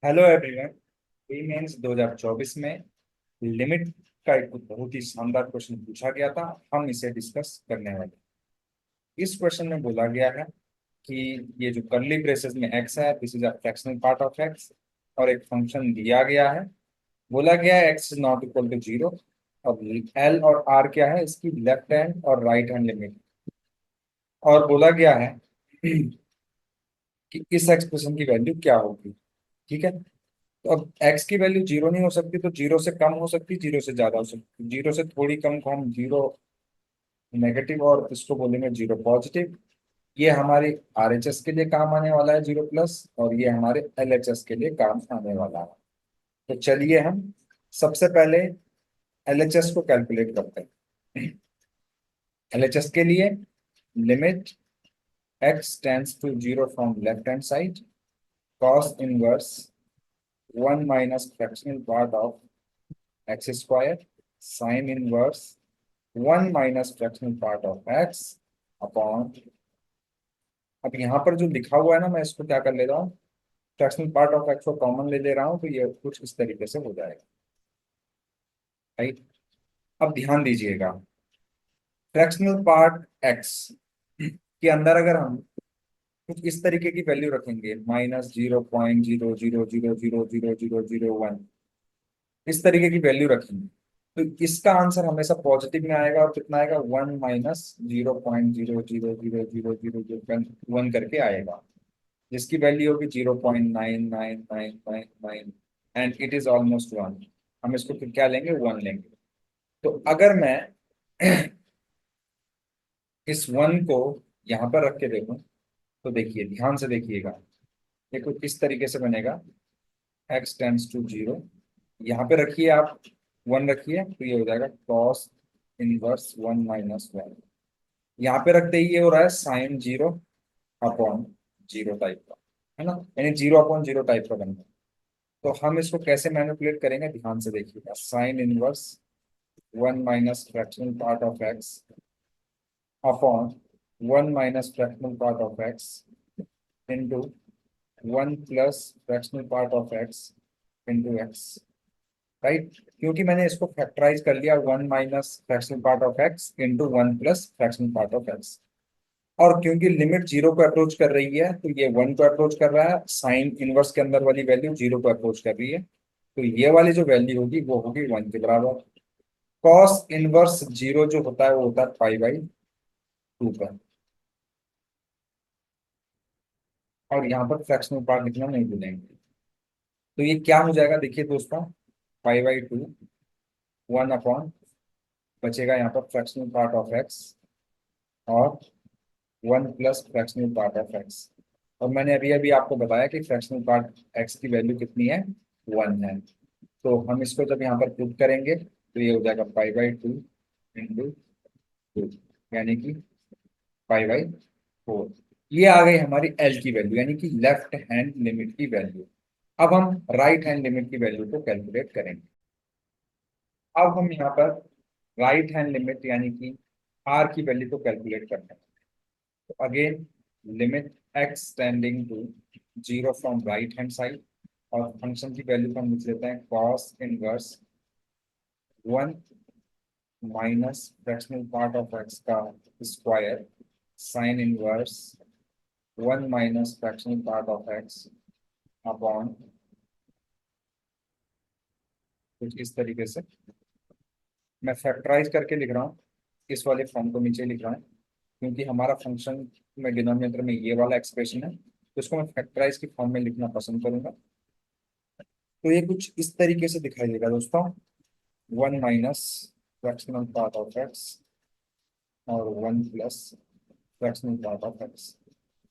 Hello everyone. Pre mains 2024 में limit का एक बहुत ही शानदार क्वेश्चन पूछा गया था। हम इसे डिस्कस करने वाले हैं। इस क्वेश्चन में बोला गया है कि ये जो कर्ली ब्रेसेस में एक्स है, this is a fractional part of x, और एक फंक्शन दिया गया है। बोला गया है x is not equal to zero, और एल और आर क्या है, इसकी लेफ्ट हैंड और राइट हैंड लिमिट। और बोला गया है कि इस एक्सप्रेशन की वैल्यू क्या होगी। ठीक है, तो अब x की वैल्यू जीरो नहीं हो सकती, तो जीरो से कम हो सकती, जीरो से ज्यादा हो सकती। जीरो से थोड़ी कम को हम जीरो नेगेटिव, और इसको बोलेंगे जीरो पॉजिटिव। ये हमारे आरएचएस के लिए काम आने वाला है जीरो प्लस, और ये हमारे एलएचएस के लिए काम आने वाला है। तो चलिए हम सबसे पहले एलएचएस को कैलकुलेट करते हैं। एलएचएस के लिए limit x tends to zero from left hand side, cos inverse one minus fractional part of x square, sine inverse one minus fractional part of x upon. अब यहाँ पर जो लिखा हुआ है ना, मैं इसको क्या कर ले रहा हूँ, फ्रैक्शनल पार्ट ऑफ एक्स को कॉमन ले ले रहा हूँ, तो ये कुछ इस तरीके से हो जाएगा। राइट। अब ध्यान दीजिएगा, फ्रैक्शनल पार्ट एक्स के अंदर अगर हम कुछ इस तरीके की वैल्यू रखेंगे, -0.000000001, इस तरीके की वैल्यू रखेंगे, तो इसका आंसर हमेशा पॉजिटिव में आएगा। और कितना आएगा, वन माइनस 0.0000001 करके आएगा, जिसकी वैल्यू होगी 0.99999, and it is almost one. हम इसको फिर क्या लेंगे, वन लेंगे। तो अगर मैं इस वन को यहाँ पर रख के देखूं, तो देखिए, ध्यान से देखिएगा, ये कुछ इस तरीके से बनेगा। एक्स टेंड्स टू जीरो, यहाँ पे रखिए आप, वन रखिए, तो ये हो जाएगा cos inverse one minus one. यहाँ पे रखते ही ये हो रहा है sine zero upon zero type का, है ना, यानी जीरो अपॉन जीरो टाइप का बनना। तो हम इसको कैसे मैनिपुलेट करेंगे, ध्यान से देखिएगा। Sign inverse one minus fractional part of x upon one minus fractional part of x into one plus fractional part of x into x. Right, क्योंकि मैंने इसको फैक्टराइज कर लिया, one minus fractional part of x into one plus fractional part of x. और क्योंकि limit zero को approach कर रही है, तो ये वन को अप्रोच कर रहा है, साइन इनवर्स के अंदर वाली वैल्यू जीरो को अप्रोच कर रही है, तो ये वाली जो वैल्यू होगी वो होगी वन के बराबर। कॉस इनवर्स जीरो जो होता है वो होता है पाई बाई टू का। और यहाँ पर फ्रैक्शनल पार्ट लिखना नहीं भूलेंगे। तो ये क्या हो जाएगा, देखिए दोस्तों, pi by two, one upon, बचेगा यहाँ पर फ्रैक्शनल पार्ट ऑफ एक्स, और one plus fractional part of x. और मैंने अभी अभी आपको बताया कि फ्रैक्शनल पार्ट एक्स की वैल्यू कितनी है, वन है। तो हम इसको जब यहाँ पर पुट करेंगे, तो ये हो जाएगा pi by two into two, यानी कि पाई बाई फोर। ये आ गई हमारी एल की वैल्यू, यानी कि लेफ्ट हैंड लिमिट की वैल्यू। अब हम राइट हैंड लिमिट की वैल्यू को कैलकुलेट करेंगे। अब हम यहाँ पर राइट हैंड लिमिट यानी कि आर की वैल्यू को कैलकुलेट करते हैं। तो again, limit x tending to zero from right hand side, और फंक्शन की वैल्यू को हम लिख लेते हैं cos inverse one minus fractional part of x का square, sine inverse one minus fractional part of x upon, कुछ इस तरीके से। मैं फैक्टराइज करके लिख रहा हूँ, इस वाले फॉर्म को नीचे लिख रहा हूँ, क्योंकि हमारा फंक्शन में डिनोमिनेटर में ये वाला एक्सप्रेशन है, तो इसको मैं फैक्टराइज की फॉर्म में लिखना पसंद करूंगा। तो ये कुछ इस तरीके से दिखाई देगा दोस्तों, one minus fractional part of x और one plus fractional part of x.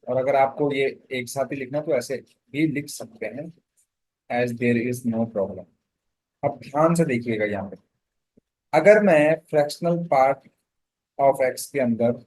और अगर आपको ये एक साथ ही लिखना, तो ऐसे भी लिख सकते हैं, as there is no problem. अब ध्यान से देखिएगा यहाँ पे, अगर मैं फ्रैक्शनल पार्ट ऑफ एक्स के अंदर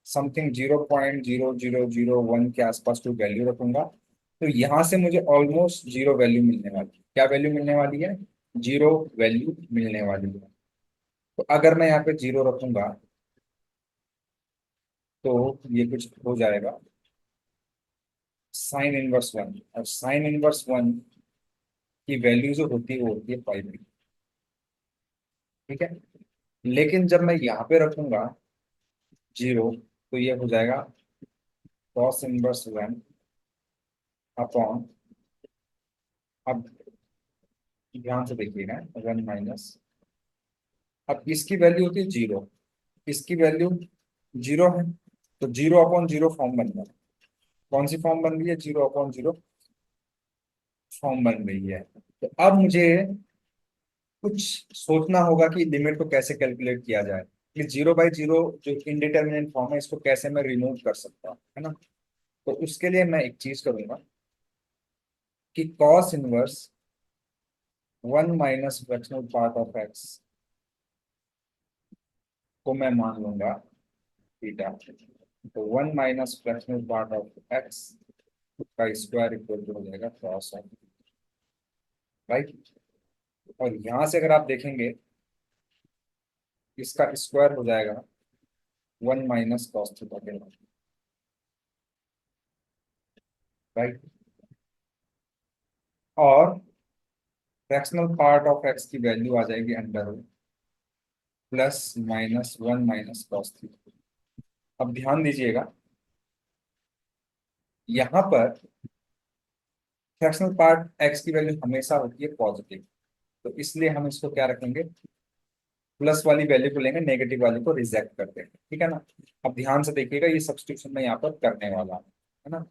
समथिंग 0.0001 के आसपास कोई वैल्यू रखूंगा, तो यहाँ से मुझे ऑलमोस्ट जीरो वैल्यू मिलने वाली है। क्या वैल्यू मिलने वाली है, जीरो वैल्यू मिलने वाली है। तो अगर मैं यहाँ पे जीरो रखूंगा, तो ये कुछ हो जाएगा साइन इनवर्स वन, और साइन इनवर्स वन की वैल्यू जो होती है वो होती है 5। ठीक है, लेकिन जब मैं यहाँ पे रखूंगा 0, तो ये हो जाएगा कॉस इनवर्स 1 अपॉन, अब ध्यान से देखिएगा, 1 अब इसकी वैल्यू होती है 0, इसकी वैल्यू 0 है, तो 0/0 फॉर्म बन गया। कौन सी फॉर्म बन रही है? 0/0 फॉर्म बन रही है। तो अब मुझे कुछ सोचना होगा कि लिमिट को कैसे कैलकुलेट किया जाए, कि 0/0 जो इनडिटर्मिनेट फॉर्म है इसको कैसे मैं रिमूव कर सकता हूँ, है ना। तो उसके लिए मैं एक चीज करूंगा कि cos inverse 1 - fractional part of x को मैं मान लूंगा थीटा। तो 1 - फ्रैक्शनल पार्ट ऑफ एक्स का स्क्वायर इक्वल टू हो जाएगा कॉस ऑफ, राइट। और यहां से अगर आप देखेंगे इसका स्क्वायर हो जाएगा 1 - कॉस थीटा के, राइट। और फ्रैक्शनल पार्ट ऑफ एक्स की वैल्यू आ जाएगी अंडर रूट +(-1 - कॉस थीटा). अब ध्यान दीजिएगा, यहाँ पर फ्रैक्शनल पार्ट एक्स की वैल्यू हमेशा होती है पॉजिटिव, तो इसलिए हम इसको क्या रखेंगे, प्लस वाली वैल्यू को लेंगे, नेगेटिव वाली को रिजेक्ट कर देंगे, ठीक है ना। अब ध्यान से देखिएगा, ये सब्स्टिट्यूशन मैं यहाँ पर करने वाला हूँ, है ना।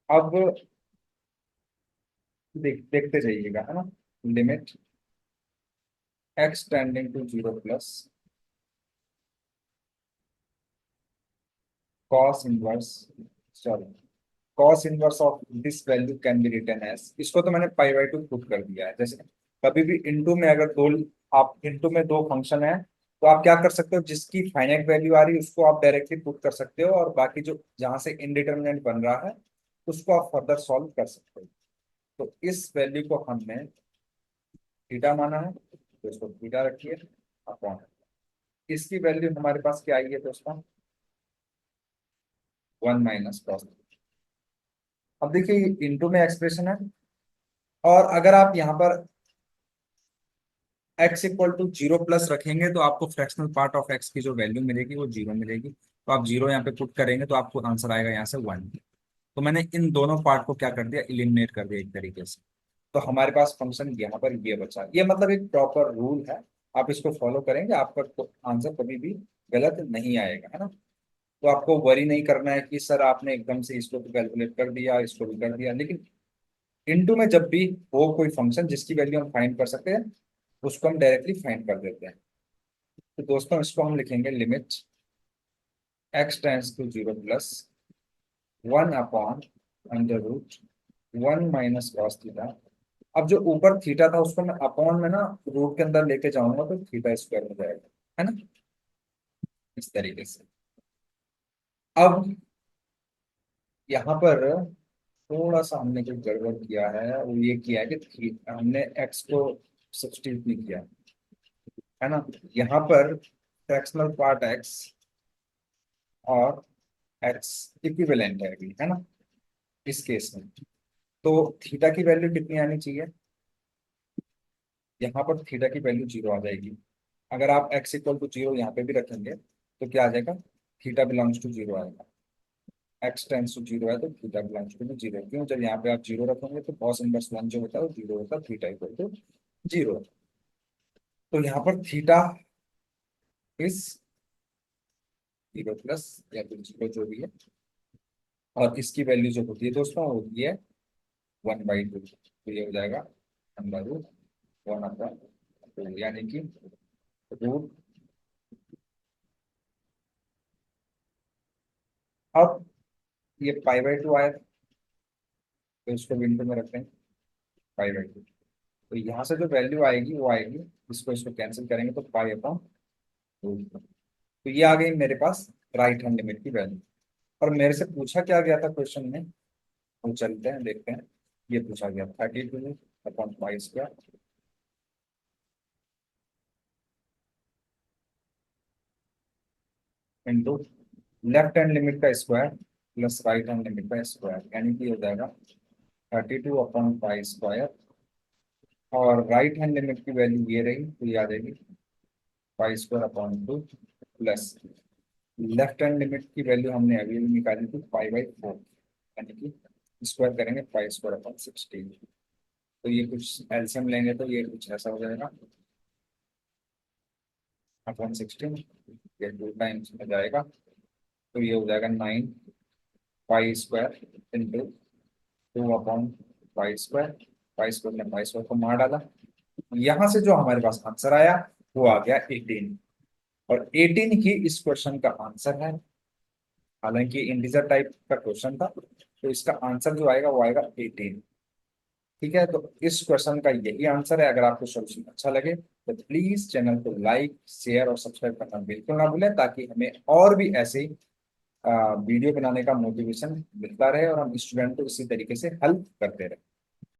अब देखते जाइएगा, है ना। Limit x tending to 0 plus cos inverse, sorry, cos inverse of this value can be written as, इसको तो मैंने π/2 पुट कर दिया है। जैसे कभी भी इनटू में अगर दो, आप इनटू में दो फंक्शन है, तो आप क्या कर सकते हो, जिसकी फाइनाइट वैल्यू आ रही है उसको आप डायरेक्टली पुट कर सकते हो, और बाकी जो जहां से इनडिटरमिनेंट बन रहा है उसको आप फर्दर सॉल्व कर सकते हो। तो इस वैल्यू को हमने थीटा माना है, तो इसको थीटा रखिए अपॉन, इसकी वैल्यू हमारे पास क्या आई है दोस्तों, 1 - कॉस। अब देखिए इनटू में एक्सप्रेशन है, और अगर आप यहाँ पर x इक्वल टू 0 प्लस रखेंगे तो आपको फ्रैक्शनल पार्ट ऑफ x की जो वैल्यू मिलेगी वो 0 मिलेगी, तो आप 0 यहाँ पे पुट करेंगे तो आपको आंसर आएगा यहाँ से 1। तो मैंने इन दोनों पार्ट को क्या कर दिया, इलिमिनेट कर दिया एक तरीके से। तो हमारे पास फंक्शन यहाँ पर ये बचा, ये मतलब एक प्रॉपर रूल है, आप इसको फॉलो करेंगे आपका आंसर कभी भी गलत नहीं आएगा, है ना। तो आपको वरी नहीं करना है कि सर आपने एकदम से इसको तो कैलकुलेट कर दिया, इसको भी कर दिया, लेकिन इनटू में जब भी हो कोई फंक्शन जिसकी वैल्यू हम फाइंड कर सकते हैं, उसको हम डायरेक्टली फाइंड कर देते हैं। तो दोस्तों इसको हम लिखेंगे लिमिट एक्स टेंड्स टू 0 प्लस 1/(1 - cos थीटा). अब जो ऊपर थीटा था उसको मैं अपॉन में ना रूट के अंदर लेके जाऊंगा तो थीटा स्क्वायर हो जाएगा, है ना, इस तरीके से। अब यहाँ पर थोड़ा सा हमने जो गड़बड़ किया है वो ये किया है कि हमने एक्स को सब्स्टिट्यूट नहीं किया, है ना। यहाँ पर फ्रैक्शनल पार्ट एक्स और एक्स इक्विवेलेंट है अभी, है ना, इस केस में। तो थीटा की वैल्यू कितनी आनी चाहिए, यहाँ पर थीटा की वैल्यू 0 आ जाएगी। अगर आप x इक्वल टू 0 यहाँ पे भी रखेंगे तो क्या आ जाएगा, थीटा बिलोंग्स टू 0 आएगा। x टेंस टू 0 है तो थीटा बिलोंग्स टू 0, क्यों, जब यहाँ पे आप 0 रखेंगे तो cos इनवर्स 1 जो होता है वो 0 होता है, थीटा इक्वल टू 0। तो यहाँ पर थीटा इज 0 प्लस या फिर 0 जो भी है, और इसकी वैल्यू जो होती है दोस्तों वो होती है 1/2, तो ये हो जाएगा अंडर रूट 1/2, यानी कि रूट। अब ये π/2 आया, तो इसको विंडो में रखते हैं π/2। तो यहाँ से जो वैल्यू आएगी वो आएगी, इसको इसको कैंसिल करेंगे तो π/√। तो ये आ गई मेरे पास राइट हैंड लिमिट की वैल्यू। और मेरे से पूछा क्या गया था क्वेश्चन में, हम चलते हैं देखते हैं। ये पूछा गया 32/π² इंटू लेफ्ट हैंड लिमिट का square plus right hand limit का स्क्वायर, यानी कि हो जाएगा 32/π²। और राइट हैंड लिमिट की वैल्यू ये रही, तो ये आ जाएगी π²/2 प्लस लेफ्ट हैंड लिमिट की वैल्यू हमने अभी अभी निकाली थी π/4, यानी कि स्क्वायर करेंगे π²/16। तो ये कुछ एलसीएम लेंगे तो ये कुछ ऐसा हो जाएगा अपॉन 16, ये 2 टाइम्स में जाएगा, तो ये हो जाएगा 9 π² इंटू 2/π²। π² ने π² को मार डाला, यहां से जो हमारे पास आंसर आया वो आ गया 18। और 18 ही इस क्वेश्चन का आंसर है। हालांकि इंटीजर टाइप का क्वेश्चन था, तो इसका आंसर जो आएगा वो आएगा 18। ठीक है, तो इस क्वेश्चन का यही आंसर है। अगर आपको सॉल्यूशन अच्छा लगे तो प्लीज चैनल को लाइक, शेयर और सब्सक्राइब करना बिल्कुल ना भूलें, ताकि हमें और भी ऐसे वीडियो बनाने का मोटिवेशन मिलता रहे और हम स्टूडेंट को इसी तरीके से हेल्प करते रहे।